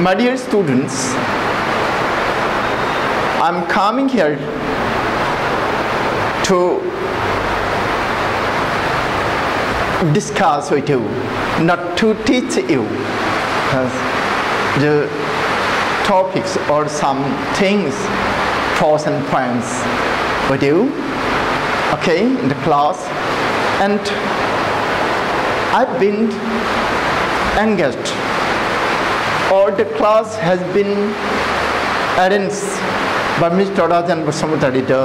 My dear students, I'm coming here to discuss with you, not to teach you the topics or some things, pros and cons with you, okay, in the class. And I've been engaged, or the class has been arranged by Mr. Rajan Basamutari, the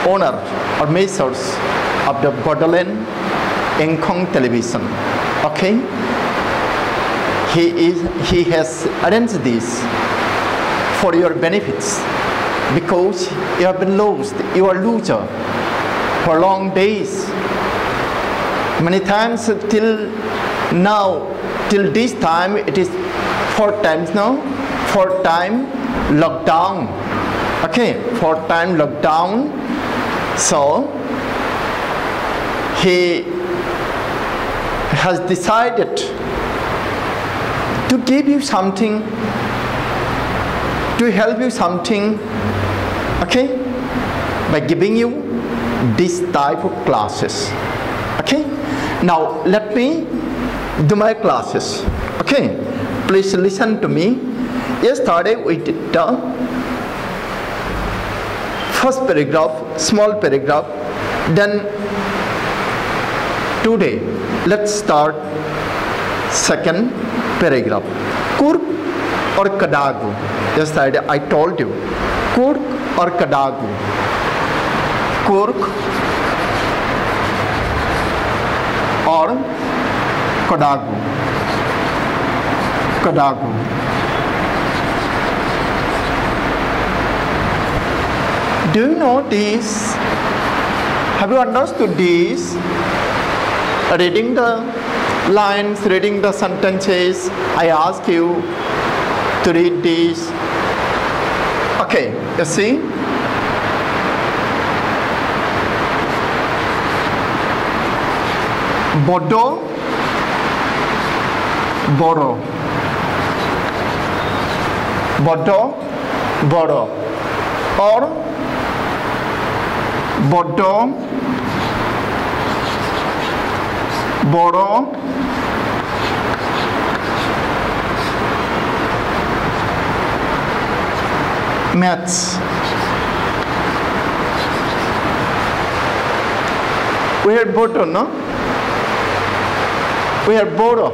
owner or makers of the Bodoland Engkong television. Okay, he has arranged this for your benefits, because you have been lost, you are loser for long days. Many times till now, till this time, it is 4 times now, 4 time lockdown. Okay, 4 time lockdown. So he has decided to give you something, to help you something, okay, by giving you this type of classes. Okay, now let me do my classes. Okay, please listen to me. Yesterday we did the first paragraph, small paragraph. Then today let's start second paragraph. Kurk or Kadagu. Yesterday I told you, Kurk or Kadagu. Kurk or Kadagu. Kadagu. Do you know this? Have you understood this? Reading the lines, reading the sentences, I ask you to read this. Okay, you see? Bodo, Boro. Bodo, Boro. Or Bodo, Boro, maths. We had Bodo, no? We had Bodo.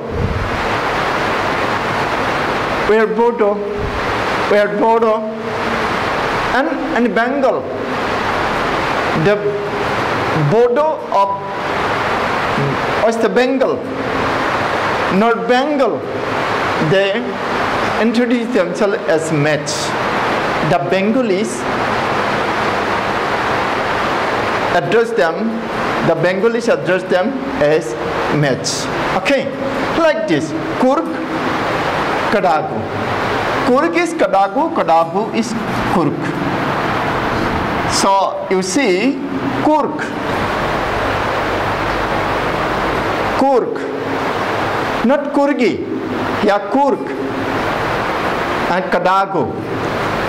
We had Bodo. We had Bodo. And Bengal. The Bodo of West Bengal, North Bengal, they introduce themselves as Mets. The Bengalis address them as Mets. Okay, like this. Kurk, Kadagu. Kurk is Kadagu, Kadagu is Kurk. So you see, Kurk, not Kurgi, yeah, Kurk and Kadagu.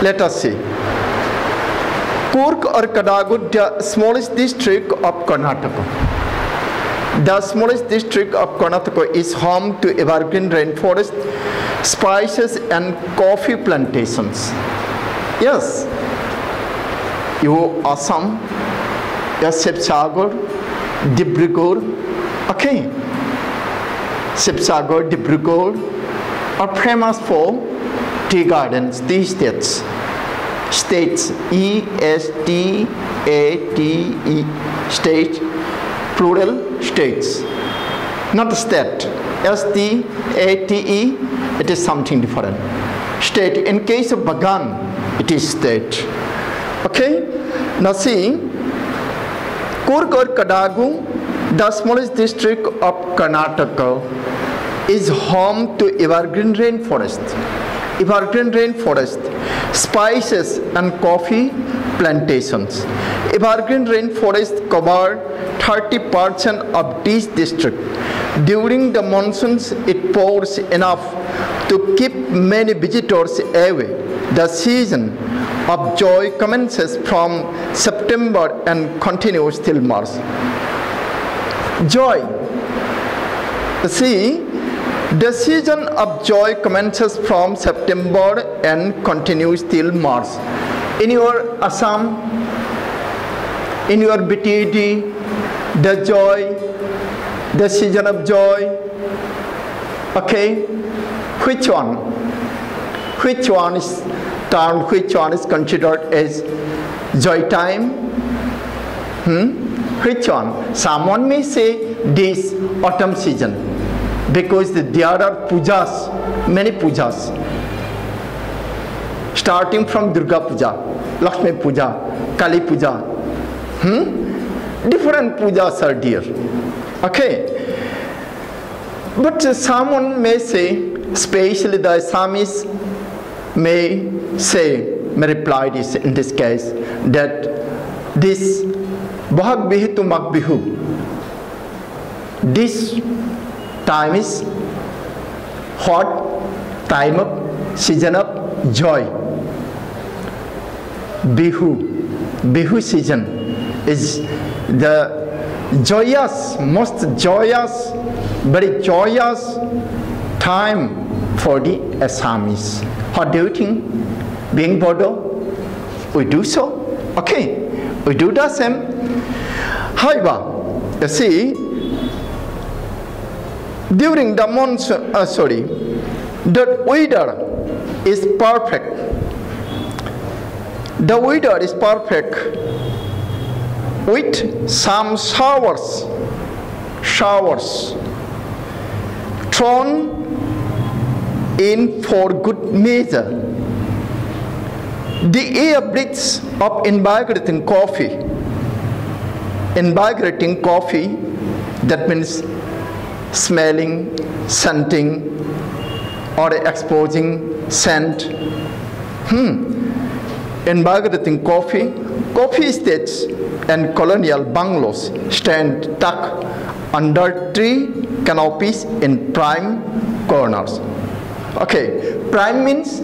Let us see. Kurk or Kadagu, the smallest district of Karnataka. The smallest district of Karnataka is home to evergreen rainforest, spices and coffee plantations. Yes. You Assam, yes, Shivsagar, Dibrugarh, okay. Shivsagar, Dibrugarh are famous for tea gardens. These states, E-S-T-A-T-E, states, plural states, not state. S-T-A-T-E, it is something different. State, in case of Bagan, it is state. Okay, now see, Kurk or Kadagu, the smallest district of Karnataka, is home to evergreen rainforest. Evergreen rainforest, spices and coffee plantations. Evergreen rainforest cover 30% of this district. During the monsoons, it pours enough to keep many visitors away. The season of joy commences from September and continues till March. Joy. See, the season of joy commences from September and continues till March. In your Assam, in your BTD, the joy, the season of joy, okay, which one? Which one is termed, which one is considered as joy time? Which one? Someone may say this autumn season, because there are pujas, many pujas, starting from Durga Puja, Lakshmi Puja, Kali Puja. Different pujas are there. Okay. But someone may say, especially the Assamese may say, may reply this in this case, that this Bahag Bihu to Mag Bihu, this time is hot time of season of joy. Bihu season is the joyous, most joyous, very joyous time for the Assamese. What do you think? Being Bodo, we do so. Okay, we do the same. However, you see, during the monsoon, the weather is perfect. The weather is perfect with some showers thrown in for good measure. The air breathes of invigorating coffee, that means smelling, scenting, or exposing scent. Invigorating coffee estates and colonial bungalows stand tucked under tree canopies in prime corners. Okay, prime means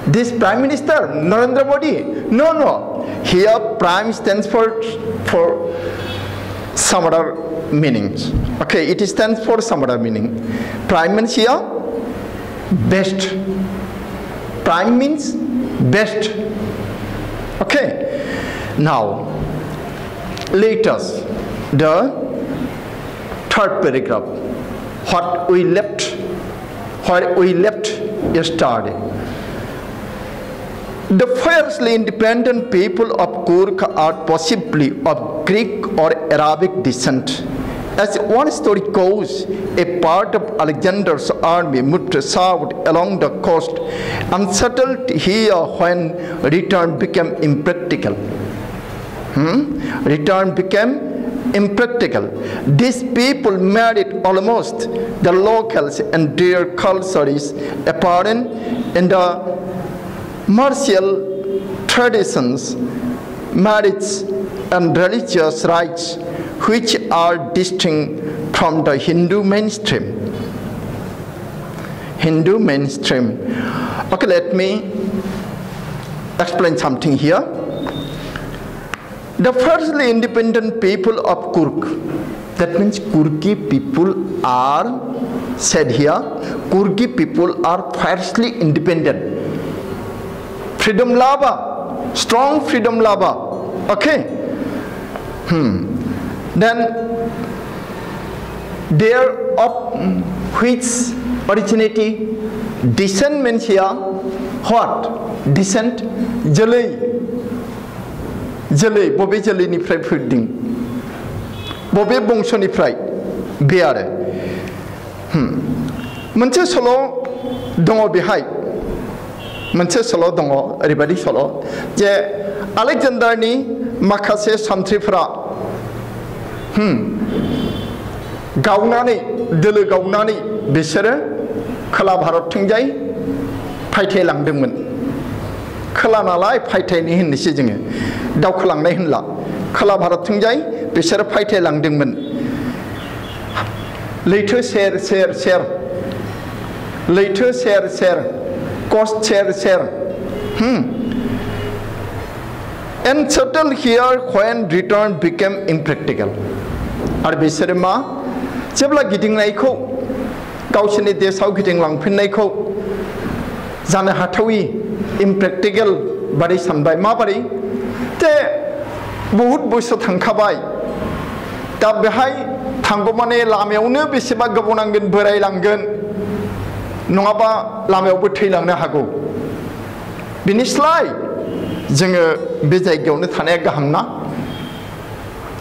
this Prime Minister Narendra Modi? No. Here prime stands for some other meanings. Okay, it stands for some other meaning. Prime means here best. Prime means best. Okay. Now let us the third paragraph. What we left yesterday. The fiercely independent people of Kurk are possibly of Greek or Arabic descent. As one story goes, a part of Alexander's army moved south along the coast and settled here when return became impractical. Return became impractical. These people married almost the locals, and their culture is apparent in the martial traditions, marriage, and religious rites, which are distinct from the Hindu mainstream. Okay, let me explain something here. The firstly independent people of Kurk, that means Kurki people are, said here, Kurki people are firstly independent. Freedom lover, strong freedom lover. Okay. Then there of which originality, descent means here what? Descent, Jalai. Bobe Jalai ni fry feeding. Bobe bongso ni fry. Beare. Moनसे सल' दङ बेहाय. मोनसे सल' दङ ओरैबायदि सल' जे आलेकजेन्डारनि माखासे सान्थ्रिफोरा गावनानै दोलो गावनानै बिसोरो खोला भारतथिंजाय फायथायलांदोंमोन. खोला नालाय फायथायनि होननोसै जोङो, दावखोलांनाय होनला. खोला भारतथिंजाय बिसोरो फायथायलांदोंमोन. लैथो सेर सेर सेर लैथो सेर सेर coast सेर सेर and settled here when return became impractical आरो बिसोरो मा जेब्ला गिदिंनायखौ गावसोरनि देशआव गिदिंलांफिननायखौ जानो हाथावि impractical बादि सानबाय माबादि ते बहुत बोसोर थांखाबाय दा बेहाय थांगौमाने लामायावनो बेसेबा गोबाव नांगोन बोरायलांगोन नङाबा लामायावबो थैलांनो हागौ बिनिस्लाय जोङो बे जायगायावनो थानाया गाहाम ना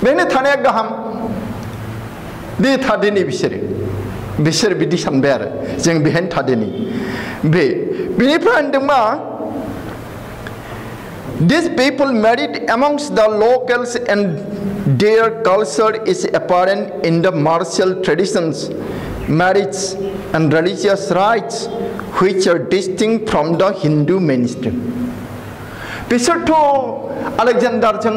बेनो थानाया गाहाम बे थादिनि बिसोर बिदि सानबाय आरो जों बेहायनो थादिनि बेनिफ्राय होनदों मा These people married amongst the locals and their culture is apparent in the martial traditions, marriage and religious rites which are distinct from the Hindu mainstream. बिसोरथ' आलेकजेन्डारजों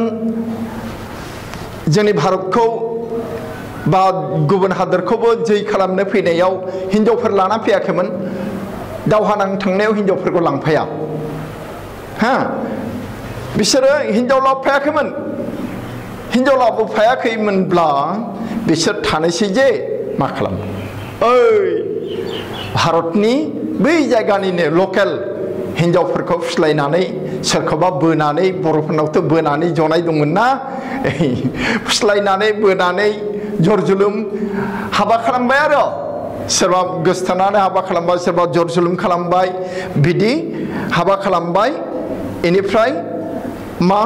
जोंनि भारतखौ बा गुबुन हादरखौबो जै खालामनो फैनायाव हिनजावफोर लाना फैयाखैमोन दावहा नांनो थांनायाव हिनजावफोरखौ लांफाया बिसोरो हिनजाव लाबोफायाखैमोन हिनजाव लाबोफायाखैमोनब्ला बिसोर थानोसै जे मा खालामो भारतनि बै जायगानिनो लकेल हिनजावफोरखौ फुस्लायनानै सोरखौबा बोनानै बर'फोरनावथ' बोनानै जनाय दंमोन ना फुस्लायनानै बोनानै जरजुलुम हाबा खालामबाय आरो सोरबा गोसथोनानै हाबा खालामबाय सोरबा जरजुलुम खालामबाय बिदि हाबा खालामबाय बेनिफ्राय मा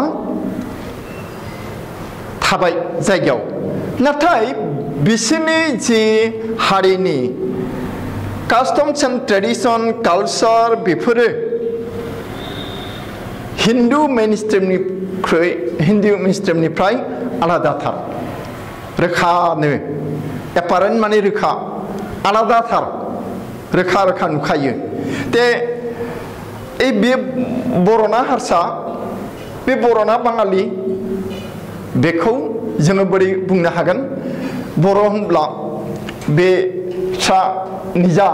थाबाय जायगायाव नाथाय बिसोरनि जि हारिनि कास्टम्स एन्ड ट्रेडिशन कालचार बेफोरो हिन्दु मेनस्ट्रिमनिफ्राय आलादाथार रोखानो एपारेन्ट माने रोखा आलादाथार रोखा रोखा नुखायो ते बे बर'ना हारसा बे बर'ना बाङालि बेखौ जोङो बोरै बुंनो हागोन बर' होनब्ला बे निजा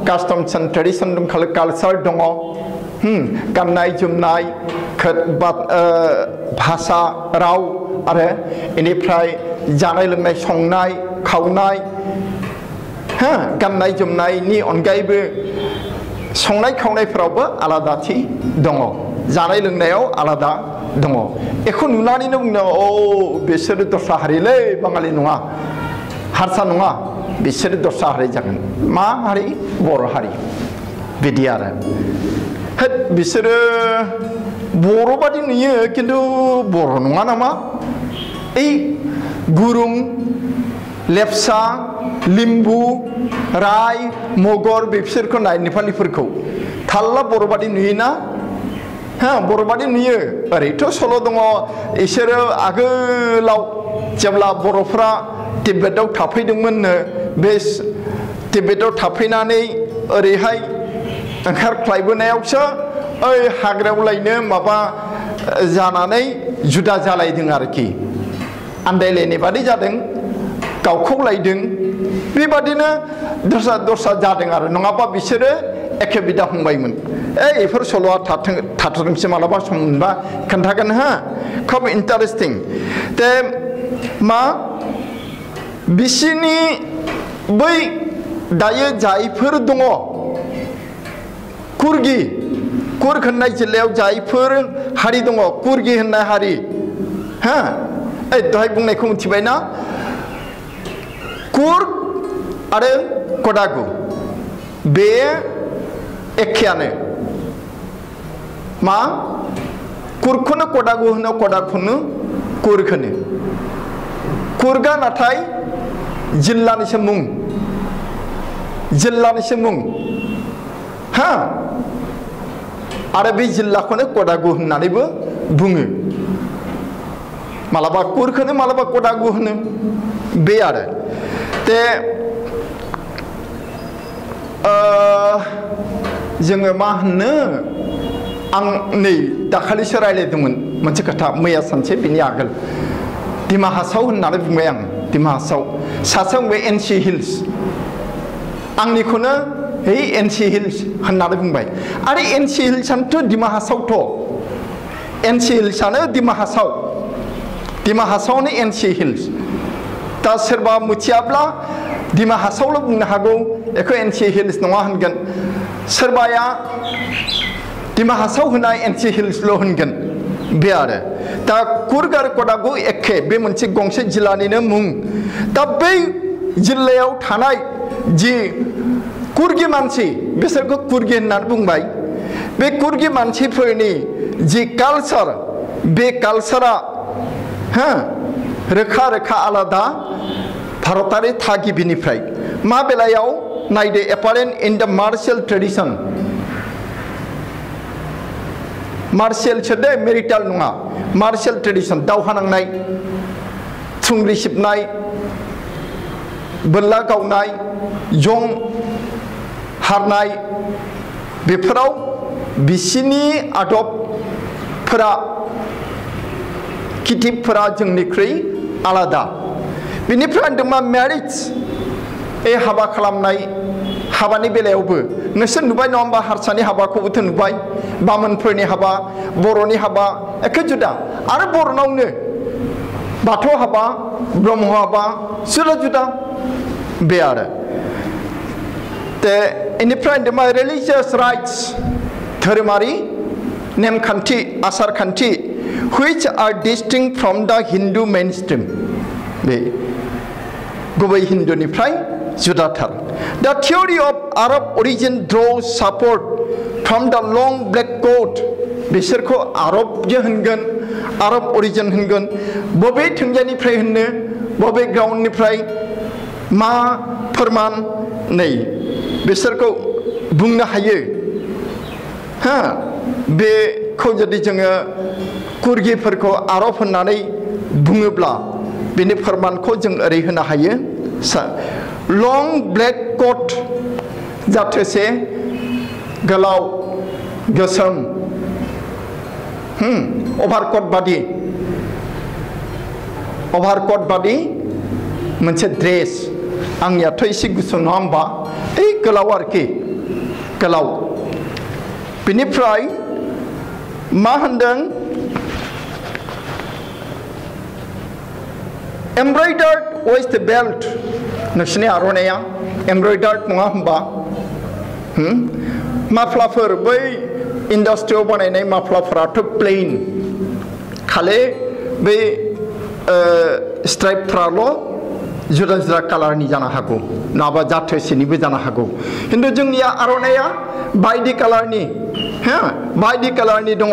कास्टम्स एन्ड ट्रेडिशन दंखायो कालचार दङ गाननाय जोमनाय भाषा राव आरो बेनिफ्राय जानाय लोंनाय संनाय खावनाय गाननाय जोमनायनि अनगायैबो संनाय खावनायफोरावबो आलादाथि दङ जानाय लोंनायाव आलादा दङ बेखौ नुनानैनो बुंनो बिसोरो दस्रा हारिलै बाङालि नङा हारसा नङा बिसोरो दस्रा हारि जागोन मा हारि बर' हारि बिदि आरो बिसोरो बर' बादि नुयो खिन्थु बर' नङा नामा गुरुं लेपचा लिम्बु राय मगर बिसोरखौ नाय नेपालिफोरखौ थाल्ला बर' बादि नुयोना बर' बादि नुयो ओरैथ' सल' दङ इसोरो आगोलाव जेब्ला बर'फ्रा तिब्बेताव थाफैदोंमोननो बे तिब्बेताव थाफैनानै ओरैहाय ओंखारख्लायबोनायावसो हाग्रायाव लायनो माबा जानानै जुदा जालायदों आरोखि आन्दायलायनाय बादि जादों गावखौलायदों बेबादिनो दस्रा जादों आरो नङाबा बिसोरो एखे बिदा फंबायमोन बेफोर सल'आ थाथोंसो मालाबा सम मोनबा खोन्थागोन खोब इन्टारेस्टिं ते मा बिसिनि बै दायो जायफोर दङ कुर्ग होननाय जिल्लायाव जायफोर हारि दङ कुर्गि होननाय हारि दहाय बुंनायखौ मिथिबायना कुर्ग आरो कोडागु बे एखेयानो मा कुर्गखौनो कोडागु होनो कोडागुखौनो कुर्ग होनो कुर्गा नाथाय जिल्लानिसो मुं आरो बे जिल्लाखौनो कोडागु होननानैबो बुङो मालाबा कुर्ग होनो मालाबा कोडागु होनो बे आरो ते जोङो मा होनो आं नै दाखालिसो रायलायदोंमोन मोनसे खोथा मैया सानसे बिनि आगोल दिमा हासाव होननानै बुंबाय आं डिमा हासाव सासेयाव बे एनसि हिल्स आंनिखौनो हे एनसि हिल्स होननानै बुंबाय आरो एनसि हिल्सआनोथ' डिमा हासावथ' एनसि हिल्सआनो डिमा हासावनो एनसि हिल्स दा सोरबा मिथियाब्ला डिमा हासावल' बुंनो हागौ बेखौ एनसि हिल्स नङा होनगोन सोरबाया डिमा हासाव होनाय एनसि हिल्सल' होनगोन बे आरो दा कुर्ग आरो कडागु एखे बे मोनसे गंसे जिल्लानिनो मुं दा बै जिल्लायाव थानाय जि कुर्गि मानसि बिसोरखौ कुर्गि होननानै बुंबाय बे कुर्गि मानसिफोरनि जि कालचार बे कालचारा रोखा रोखा आलादा भारतारि थागिबिनिफ्राय मा बेलायाव नायदो एपारेन्ट in the martial tradition martial सोदो मेरिटाल नङा मार्शियेल ट्रेडिशन दावहा नांनाय थुंग्रि सिबनाय बोरला गावनाय जं हारनाय बेफोराव बिसिनि आदबफोरा किटिबफोरा जोंनिख्रुइ आलादा बेनिफ्राय होनदों मा मेरिज हाबा खालामनाय हाबानि बेलायावबो नोंसोर नुबाय नङा होमबा हारसानि हाबाखौबोथ' नुबाय बामोनफोरनि हाबा बर'नि हाबा एखे जुदा आरो बर'नावनो बाथौ हाबा ब्रह्म हाबा जुदा जुदा बे आरो इनिफ्राय मा रिलिजियास राइट्स धोरोमारि नेमखान्थि आसार खान्थि which are distinct from the Hindu mainstream बे गुबै हिन्दुनिफ्राय जुदाथार The theory of Arab origin draws support from the long black coat बिसोरखौ आरब जे होनगोन आरब अरिजिन होनगोन बबे थोंजानिफ्राय होननो बबे ग्राउन्डनिफ्राय मा फोरमान नै बिसोरखौ बुंनो हायो बेखौ जुदि जोङो कुर्गिफोरखौ आरब होननानै बुङोब्ला बेनि फोरमानखौ जों ओरै होनो हायो लं ब्लेक कोट जाथोसे गोलाव गोसोम ओभारकोट बादि मोनसे ड्रेस आंनियाथ' एसे गुसुं नङा होमबा गोलाव आरोखि गोलाव बेनिफ्राय मा होनदों एमब्रयडार्ड वेस्ट बेल्ट नोंसिनि आर'नाइया एमब्रयडार्ड नङा होमबा माफ्लाफोर बै इन्डास्ट्रियाव बानायनाय माफ्लाफोराथ' प्लेन खालि बै स्ट्राइपफ्राल' जुदा जुदा कालारनि जानो हागौ नङाबा जाथोसेनिबो जानो हागौ खिन्थु जोंनिया आर'नाइया बायदि कालारनि दङ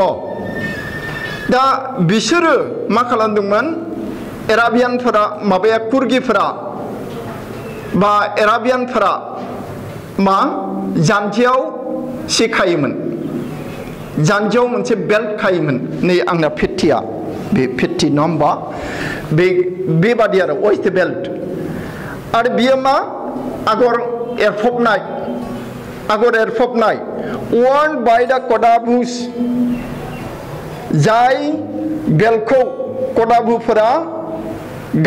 दा बिसोरो मा खालामदोंमोन एराबियानफोरा माबाया कुर्गिफोरा बा एराबियानफोरा मा जानजियाव सि खायोमोन जानजियाव मोनसे बेल्ट खायोमोन नै आंना फेट्टिया बे फेट्टि नङा होमबा बेबादि आरो वेस्ट बेल्ट आरो बियो मा आगर एरफबनाय worn by the कडाबुस जाय बेल्टखौ कडाबुफोरा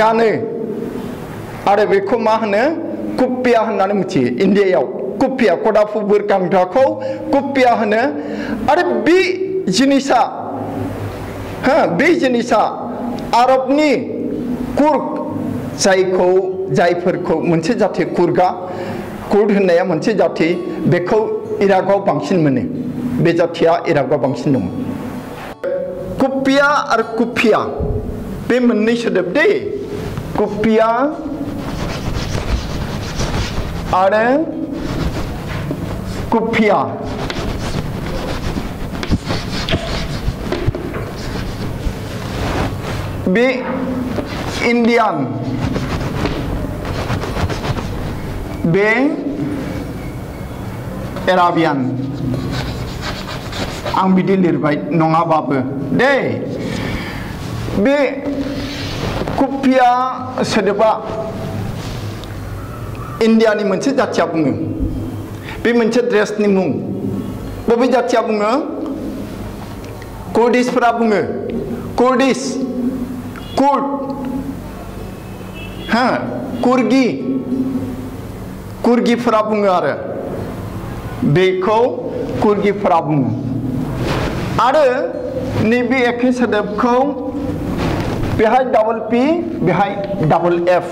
गानो आरो बेखौ मा होनो कुप्पिया होननानै मिथियो इन्डियायाव कुप्पिया कडाबुफोर गानग्राखौ कुप्पिया होनो आरो बे जिनिसा आरबनि कुर्ग जायफोरखौ मोनसे जाथि कुर्ग होननाया मोनसे जाथि बेखौ इराकआव बांसिन मोनो बे जाथिया इराकआव बांसिन दङ कुप्पिया आरो कुफिया बे मोननै सोदोब दे कुप्पिया आरो कुफिया बे इन्डियान बे एराबियान आं बिदि लिरबाय नङाबाबो दे बे कुफिया सोदोबा इन्डियानि मोनसे जाथिया बुङो बे मोनसे ड्रेसनि मुं बबे जाथिया बुङो कुर्दिसफोरा बुङो कुर्द कुर्गिफोरा बुङो आरो बेखौ कुर्गिफोरा बुङो आरो नैबे एखे सोदोबखौ बेहाय डाबल पी बेहाय डाबल एफ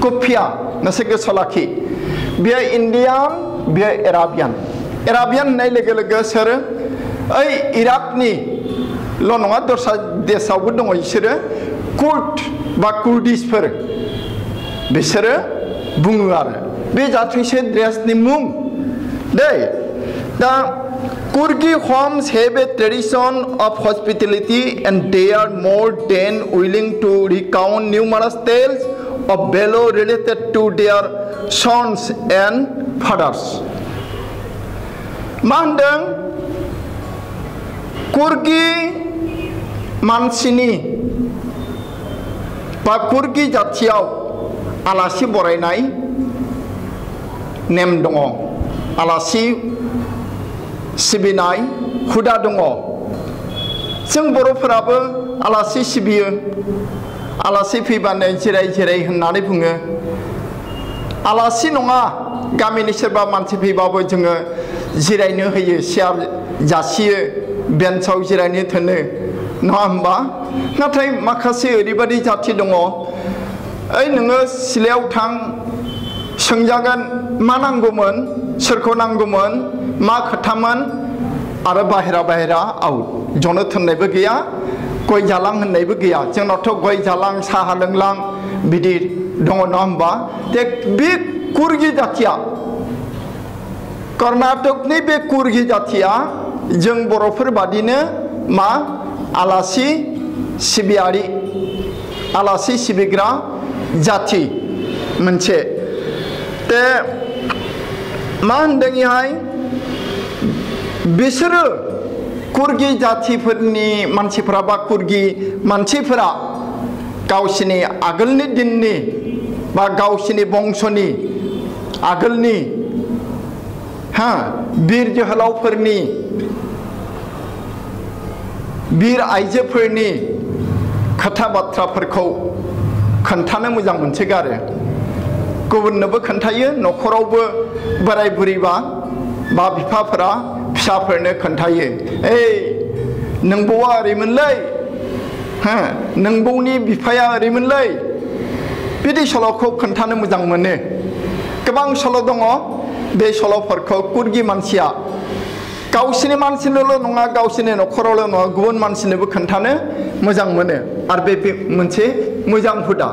कुफिया नोंसोर गोसोआव लाखि बेहाय इन्डियान बेहाय एराबियान होननाय लोगो लोगो सोर ओइ इराकनि ल' नङा दस्रा देशावबो दङ बिसोरो कुर्द बा कुर्दिसफोर बिसोरो बुङो आरो बे जाथोसे ड्रेसनि मुं दै दा Kurgi homes have a tradition of hospitality and they are more than willing to recount numerous tales of valor related to their sons and fathers. मा होनदों कुर्गि मानसिनि बा कुर्गि जाथियाव आलासि बरायनाय नेम दङ आलासि सिबिनाय हुदा दङ जों बर'फोराबो आलासि सिबियो आलासि फैबानो जिराय जिराय होननानै बुङो आलासि नङा गामिनि सोरबा मानसि फैबाबो जोङो जिरायनो होयो सियार जासियो बेन्चआव जिरायनो थोनो नङा होमबा नाथाय माखासे ओरैबायदि जाथि दङ ओइ नोङो सिलायाव थां सोंजागोन मा नांगौमोन सोरखौ नांगौमोन मा खोथामोन आरो बाहेरा आउट जनो थोननायबो गैया गय जालां होननायबो गैया जोंनावथ' गय जालां साहा लोंलां बिदि दङ नङा होमबा बे कुर्गि जाथिया कर्नाटकनि बे कुर्गि जाथिया जों बर'फोर बादिनो मा आलासि सिबियारि आलासि सिबिग्रा जाथि मोनसे ते मा होनदों इहाय बिसोरो कुर्गि जाथिफोरनि मानसिफोरा बा कुर्गि मानसिफोरा गावसिनि आगोलनि दिननि बा गावसिनि बंशनि आगोलनि बीर जोहोलावफोरनि बीर आइजोफोरनि खोथा बाथ्राफोरखौ खोन्थानो मोजां मोनसोगारो गुबुननोबो खोन्थायो न'खरावबो बोराय बुरैबा बा बिफाफोरा फिसाफोरनो खोन्थायो ओइ नोंबौआ ओरैमोनलै नोंबौनि बिफाया ओरैमोनलै बिदि सल'खौ खोन्थानो मोजां मोनो गोबां सल' दङ बे सल'फोरखौ कुर्गि मानसिया गावसिनि मानसिनोल' नङा गावसिनि न'खरावल' नङा गुबुन मानसिनोबो खोन्थानो मोजां मोनो आरो बे मोनसे मोजां हुदा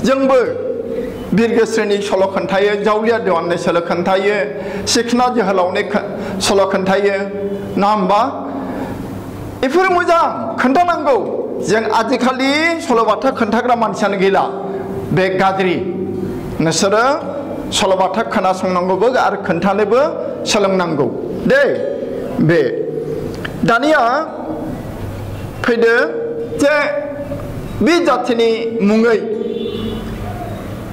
जोंबो बिरगोस्रिनि सल' खोन्थायो जावलिया देवाननि सल' खोन्थायो सिखना जोहोलावनि सल' खोन्थायो नङा होमबा बेफोर मोजां खोन्थानांगौ जों आजिखालि सल'बाथा खोन्थाग्रा मानसियानो गैला बे गाज्रि नोंसोरो सल'बाथा खोनासंनांगौबो आरो खोन्थानोबो सोलोंनांगौ दे बे दानिया फैदो जे बे जाथिनि मुङै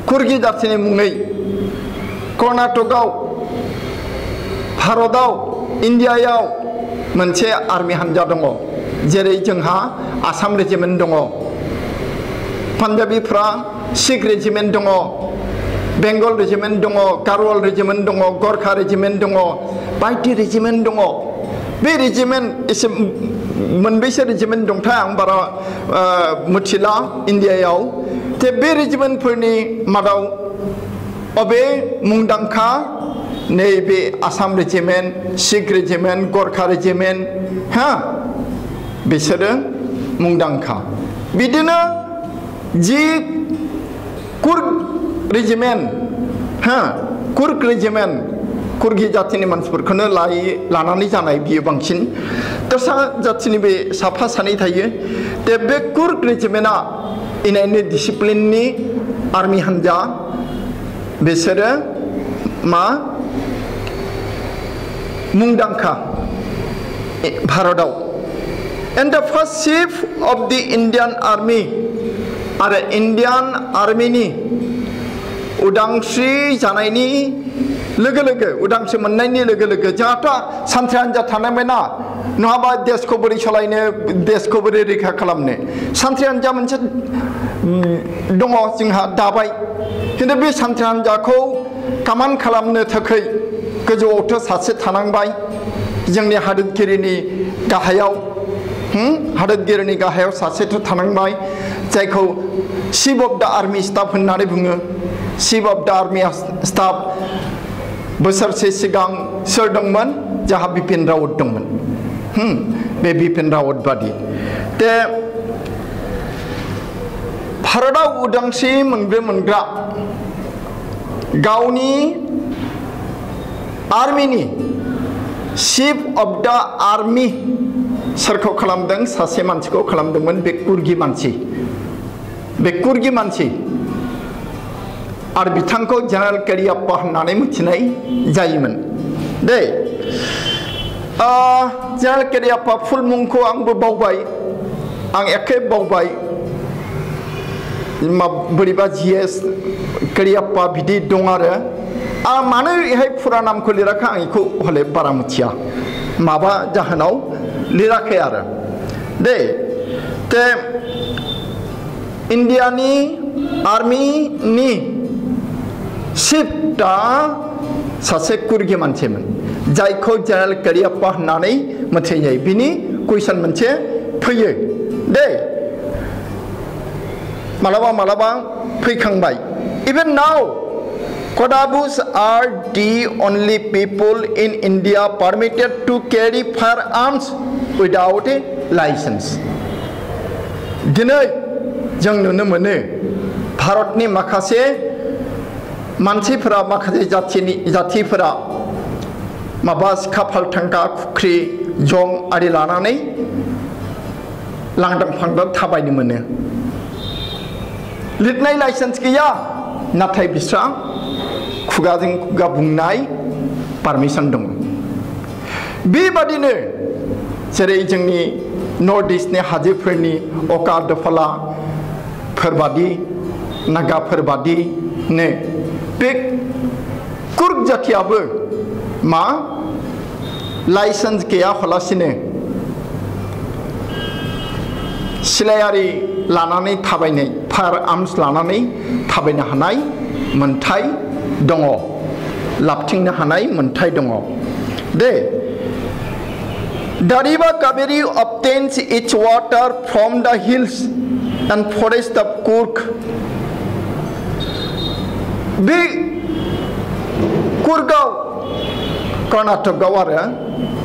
कुर्गि जाथिनि मुङै कर्नाटकआव भारतआव इन्डियायाव मोनसे आर्मि हान्जा दङ जेरै जोंहा आसाम रेजिमेन्ट दङ पान्जाबिफ्रा सिख रेजिमेन्ट दङ बेंगल रेजिमेन्ट दङ गारवाल रेजिमेन्ट दङ गरखा रेजिमेन्ट दङ बायदि रेजिमेन्ट दङ बे रेजिमेन्ट एसे मोनबेसे रेजिमेन्ट दंथाय आं बारा मिथिला इन्डियायाव जे बे रेजिमेन्टफोरनि मादाव अबे मुंदांखा नैबे आसाम रेजिमेन्ट सिख रेजिमेन्ट गरखा रेजिमेन्ट बिसोरो मुंदांखा बिदिनो जि कुर्ग रेजिमेन्ट कुर्ग रेजिमेन्ट कुर्गि जातिनि मानसिफोरखौनो लानानै जानाय बियो बांसिन दस्रा जातिनि बे साफा सानै थायो बे कुर्ग रेजिमेन्टआ इनायनो डिसिप्लिननि आर्मि हान्जा बिसोरो मा मुंदांखा भारतआव and the first chief of द इन्डियान आर्मी आरो इन्डियान आर्मिनि उदांस्रि जानायनि लोगो लोगो उदांस्रि मोननायनि लोगो लोगो जोंहाथ' सान्थ्रि हान्जा थानांबायना नङाबा देशखौ बोरै सालायनो देशखौ बोरै रैखा खालामनो सान्थ्रि हान्जा मोनसे दङ जोंहा दाबाय खिन्थु बे सान्थ्रि हान्जाखौ कामान खालामनो थाखाय गोजौआवथ' सासे थानांबाय जोंनि हादोरगिरिनि गाहायाव हादोरगिरिनि गाहायाव सासेथ' थानांबाय जायखौ चीफ अफ द आर्मी स्टाफ होननानै बुङो चीफ अफ द आर्मी स्टाफ बोसोरसे सिगां सोर दंमोन जोंहा बिपिन रावत दंमोन बे बिपिन रावत बादि दे भारताव उदांस्रि मोनग्रा गावनि आर्मिनि चीफ अफ द आर्मी सोरखौ खालामदों सासे मानसिखौ खालामदोंमोन बे कुर्गि मानसि आरो बिथांखौ जेनेरेल कारियाप्पा होननानै मिथिनाय जायोमोन दे जेनेरेल कारियाप्पा फुल मुंखौ आंबो बावबाय आं एखे बावबाय बोरैबा GS कारियाप्पा बिदि दं आरो आं मानो बेहाय फुरा नामखौ लिराखै आं बेखौ हले बारा मिथिया माबा जाहोनाव लिराखै आरो दे इन्डियानि आर्मिनि चीफ दा सासे कुर्गि मानसिमोन जायखौ जेनेरेल कारियाप्पा होननानै मिथिनाय जायो बिनि कुइसन मोनसे फैयो दे मालाबा फैखांबाय even now Kodabus are the only people in India permitted to carry firearms without a license दिनै जों नुनो मोनो भारतनि माखासे मानसिफोरा माखासे जातिफोरा माबा सिखा फालथांगा खुख्रि जं आरि लानानै लांदां फांदां थाबायनो मोनो लिरनाय लाइसेन्स गैया नाथाय बिस्रा खुगाजों खुगा बुंनाय पारमिसन दङ बेबादिनो जेरै जोंनि नर्थ इस्टनि हाजोफोरनि अका दफला फोरबादि नागाफोरबादिनो बे कुर्ग जातियाबो मा लाइसेन्स गैयालासिनो सिलायारि लानानै थाबायनाय फायार आर्म्स लानानै थाबायनो हानाय मोनथाय दङ लाबथिंनो हानाय मोनथाय दङ दे The river Kaveri obtains its water from the hills and forests of Kurg. बे कुर्गाव कर्नाटकआव आरो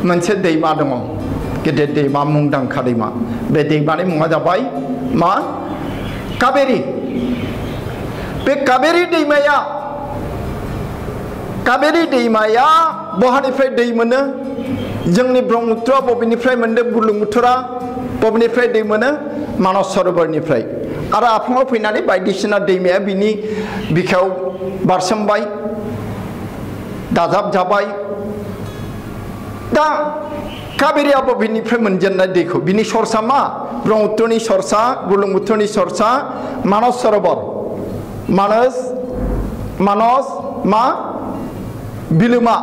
मोनसे दैमा दङ गेदेर दैमा मुंदांखा दैमा बे दैमानि मुङा जाबाय मा कावेरी बे कावेरी दैमाया बहानिफ्राय दै मोनो जोंनि ब्रह्मपुत्र बबेनिफ्राय मोनदों बुरलुंबुथुरा बबेनिफ्राय दै मोनो मानस सरोबरनिफ्राय आरो आफाङाव फैनानै बायदिसिना दैमाया बिनि बिखायाव बारसोमबाय दाजाब जाबाय दा कावेरीया बबेनिफ्राय मोनजेननाय दैखौ बिनि सर्सा मा ब्रह्मपुत्रनि सर्सा बुरलुंबुथुरनि सर्सा मानस सरोबर मानस मा बिलोमा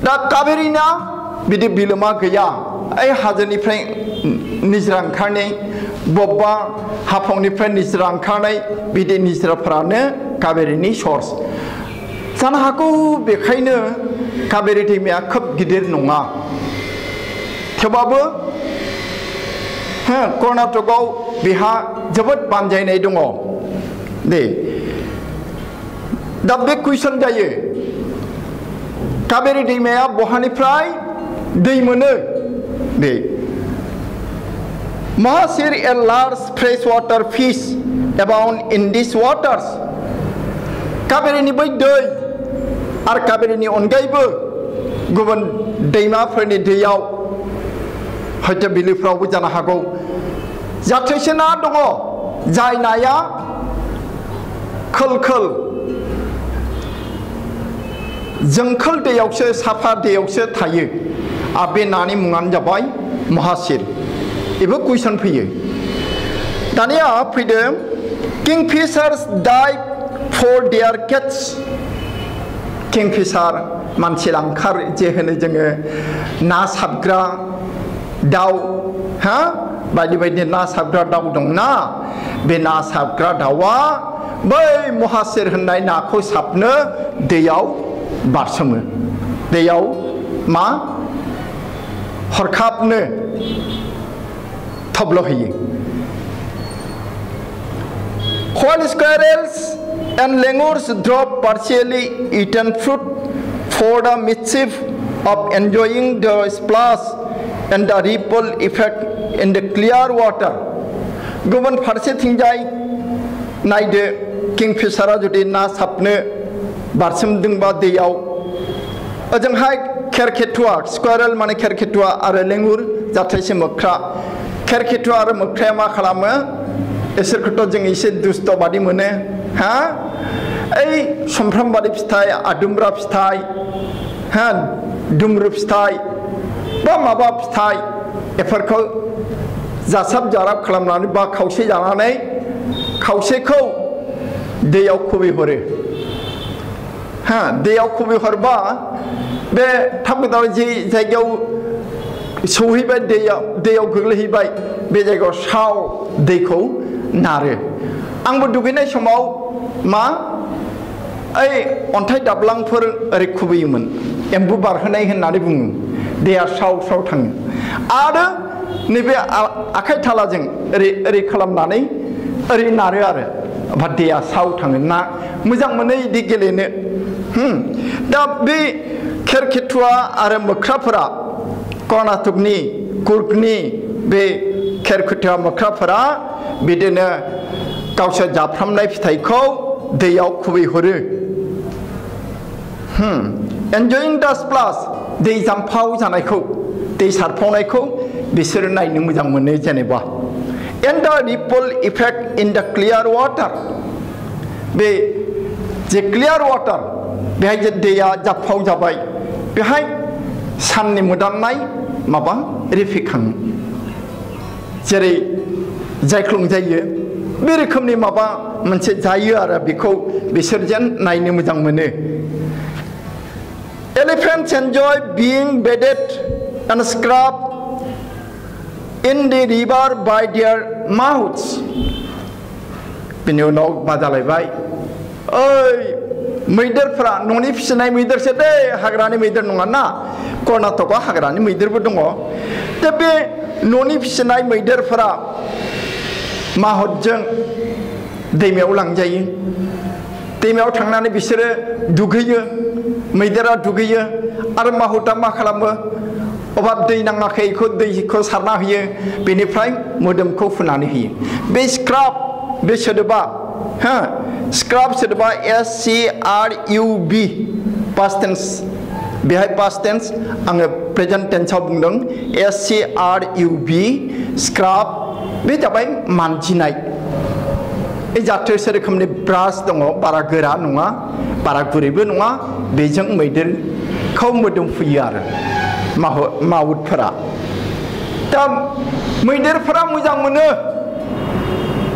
दा कावेरीना बिदि बिलोमा गैया ओइ हाजोनिफ्राय निजरा ओंखारनाय बबेबा हाफांनिफ्राय निजरा ओंखारनाय बिदि निजराफोरानो कावेरीनि सर्स जानो हागौ बेखायनो कावेरी दैमाया खोब गिदिर नङा थेवबाबो कर्नाटकआव बेहा जोबोद बानजायनाय दङ दे दा बे कुइसन जायो कावेरी दैमाया बहानिफ्राय दै मोनो दे Mahasir a large freshwater fish abound in these waters कावेरीनि बै दै आरो कावेरीनि अनगायैबो गुबुन दैमाफोरनि दैयाव हयथ' बिलोफ्रावबो जानो हागौ जाथोसे ना दङ जाय नाया खोल जोंखोल दैयावसो साफा दैयावसो थायो आरो बे नानि मुङानो जाबाय महासिर बेबो कुइसन फैयो दानिया फैदों किंफिशार्स डाइव फर देयार केट्स किंगफिशार मानसि लांखार जे होनो जोङो ना साबग्रा दाउ हा बायदि बायदि ना साबग्रा दाउ दंना बे ना साबग्रा दाउआ बै महासेर होननाय नाखौ साबनो दैयाव बारसोमो दैयाव मा हरखाबनो थब्ल'हैयो While squirrels and lemurs drop partially eaten fruit for the mischief of enjoying the splash and the ripple effect in the clear water. गुबुन फारसेथिंजाय नायदो किंगफिशारा जुदि ना साबनो बारसोमदोंबा दैयाव ओजोंहाय खेरखेथुआ स्क्वारेल माने खेरखेथुआ आरो लेंगुर जाथायसे मोख्रा खेरखेथुआ आरो मोख्राया मा खालामो इसोरखौथ' जों एसे दुस्त बादि मोनो हा ओइ समफ्रामबादि फिथाइ आदुमब्रा फिथाइ हा दुम्रु फिथाइ बा माबा फिथाइ बेफोरखौ जासाब जाराब खालामनानै बा खावसे जानानै खावसेखौ दैयाव खुबैहरो हा दैयाव खुबैहरबा बे थाब गोदाव जे जायगायाव सौहैबाय दैयाव गोग्लैहैबाय बे जायगायाव साव दैखौ नारो आंबो दुगैनाय समाव मा ओइ अन्थाइ दाब्लांफोर ओरै खुबैयोमोन एम्बु बारहोनाय होननानै बुङो दैया स्राव स्राव थाङो आरो नैबे आखाइ थालाजों ओरै ओरै खालामनानै ओरै नारो आरो ओमफ्राय दैया स्राव थाङो ना मोजां मोनो इदि गेलेनो दा बे खेरखेथुआ आरो मोख्राफोरा कर्नाटकनि कुर्गनि बे खेरखेथुआ मोख्राफोरा बिदिनो गावसोर जाफ्रामनाय फिथाइखौ दैयाव खुबैहरो एन्जयिं द स्प्लाश दै जामफाव जानायखौ दै सारफावनायखौ बिसोर नायनो मोजां मोनो जेनेबा and the ripple effect in the clear water बे जे क्लियार वाटार बेहाय जे दैया जाफाव जाबाय बेहाय साननि मोदाननाय माबा रिफिखाङो जेरै जायख्लं जायो बे रोखोमनि माबा मोनसे जायो आरो बेखौ बिसोर जेन नायनो मोजां मोनो Elephants enjoy being bathed and scrubbed in the river by their mouths. बेनि उनाव मा जालायबाय ओइ मैदेरफ्रा न'नि फिसिनाय मैदेरसो दे हाग्रानि मैदेर नङा ना कर्नाटकआव हाग्रानि मैदेरबो दङ दा बे न'नि फिसिनाय मैदेरफोरा माहतजों दैमायाव लांजायो दैमायाव थांनानै बिसोरो दुगैयो मैदेरा दुगैयो आरो माहुता मा खालामो अबा दै नाङाखै बेखौ दैखौ सारना होयो बेनिफ्राय मोदोमखौ फुनानै होयो बे स्क्राब बे सोदोबा हा स्क्राब सोदोबा SCRUB पास्ट टेन्स बेहाय पास्ट टेन्स आङो प्रेजेन्ट टेन्सआव बुंदों SCRUB स्क्राब बे जाबाय मानजिनाय बे जाथोसे रोखोमनि ब्रास दङ बारा गोरा नङा बारा गुरैबो नङा बेजों मैदेरखौ मोदोम फुयो आरो माउतफोरा दा मैदेरफोरा मोजां मोनो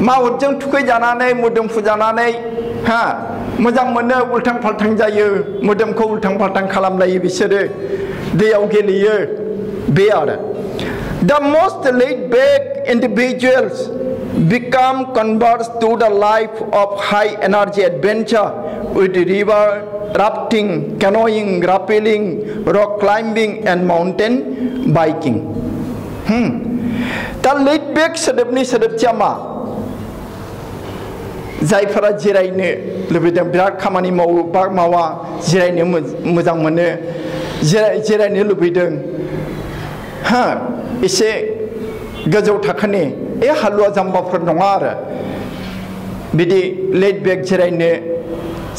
माउतजों थुखैजानानै मोदोम फुजानानै हा मोजां मोनो उल्थां फाल्थां जायो मोदोमखौ उल्थां फाल्थां खालामलायो बिसोरो दैयाव गेलेयो बे आरो The most laid-back individuals become converts to the life of high-energy adventure with river rafting, canoeing, rappelling, rock climbing, and mountain biking. दा laid-back सोदोबनि सोदोबथिया मा जायफोरा जिरायनो लुबैदों बिराद खामानि मावो बा मावा जिरायनो मोजां मोनो जिरायनो लुबैदों हा एसे गोजौ थाखोनि हालुवा जाम्बाफोर नङा आरो बिदि लेट बेक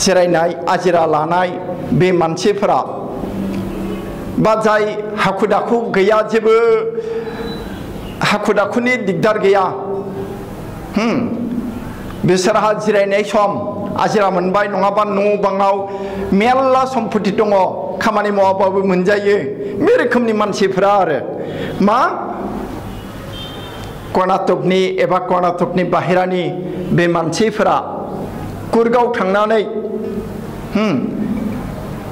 जिरायनाय आजिरा लानाय बे मानसिफोरा बा जाय हाखु दाखु गैया जेबो हाखु दाखुनि दिगदार गैया बिसोरहा जिरायनाय सम आजिरा मोनबाय नङाबा न' बाङाव मेरला सम्पति दङ खामानि मावाबाबो मोनजायो बे रोखोमनि मानसिफोरा आरो मा कर्नाटकनि एबा कर्नाटकनि बाहेरानि बे मानसिफोरा कुर्गआव थांनानै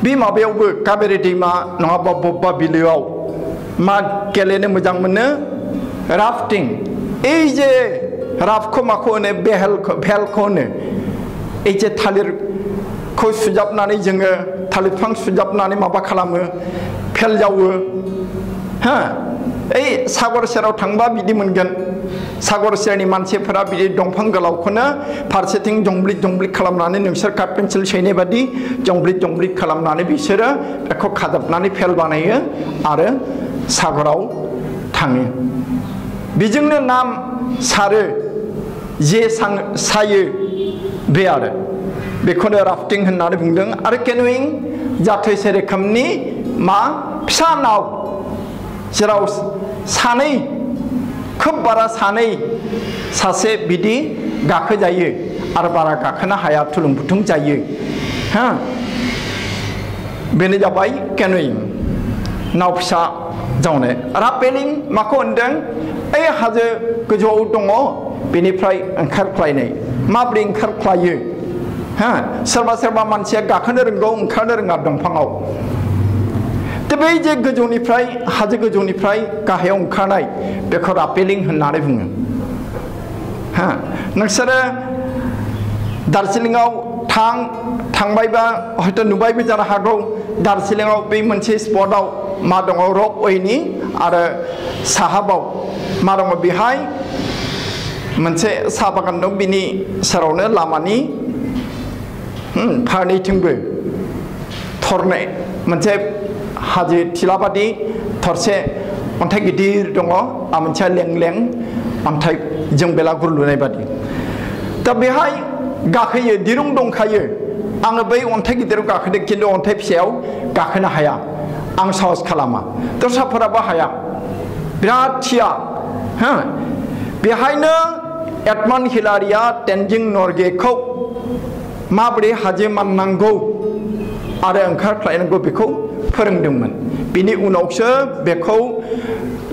बे माबायावबो काबेरी दैमा नङाबा बबेबा बिलोआव मा गेलेनो मोजां मोनो राफ्टिं এই যে राफ्टखौ माखौ होनो भेलखौ होनो এই যে थालिरखौ सुजाबनानै जोङो थालिर बिफां सुजाबनानै माबा खालामो फेल जावो हा এই सागर सेराव थांबा बिदि मोनगोन सागर सेरनि मानसिफोरा बिदि दंफां गोलावखौनो फारसेथिं जंब्लिद जंब्लिद खालामनानै नोंसोर काट पेन्सिल सैनाय बादि जंब्लिद जंब्लिद खालामनानै बिसोरो बेखौ खाजाबनानै फेल बानायो आरो सागराव थाङो बेजोंनो नाम सारो जे सायो बे आरो बेखौनो राफ्टिं होननानै बुंदों आरो केनुइं जाथोसे रोखोमनि मा फिसा नाव जेराव सानै खोब बारा सानै सासे बिदि गाखोजायो आरो बारा गाखोनो हाया थुलुं बुथुं जायो हा बेनो जाबाय केनुइं नाव फिसा जावनाय रापेलिं माखौ होनदों ओइ हाजो गोजौआव दङ बेनिफ्राय ओंखारख्लायनाय माब्रै ओंखारख्लायो हा सोरबा सोरबा मानसिया गाखोनो रोंगौ ओंखारनो रोङा दंफाङाव दा बै जे गोजौनिफ्राय हाजो गोजौनिफ्राय गाहायाव ओंखारनाय बेखौ रापेलिं होननानै बुङो हा नोंसोरो दार्जिलिंआव थांबायबा हयथ' नुबायबो जानो हागौ दार्जिलिंआव बै मोनसे स्पटआव मा दङ रक वेनि आरो साहाबाव मा दङ बेहाय मोनसे साहा बागान दं बिनि सेरावनो लामानि फारनैथिंबो थरनै मोनसे हाजो थिलाबादि थरसे अन्थाइ गिदिर दङ आरो मोनसे लें अन्थाइ जों बेलागुर लुनाय बादि दा बेहाय गाखोयो दिरुं दंखायो आङो बै अन्थाइ गिदिराव गाखोदों खिन्थु अन्थाइ फिसायाव गाखोनो हाया आं साहस खालामा दस्राफोराबो हाया बिराद थिया हा बेहायनो एडमन्ड हिलारिया तेनजिं नर्गेखौ माबोरै हाजो माननांगौ आरो ओंखारख्लायनांगौ बेखौ फोरोंदोंमोन बिनि उनावसो बेखौ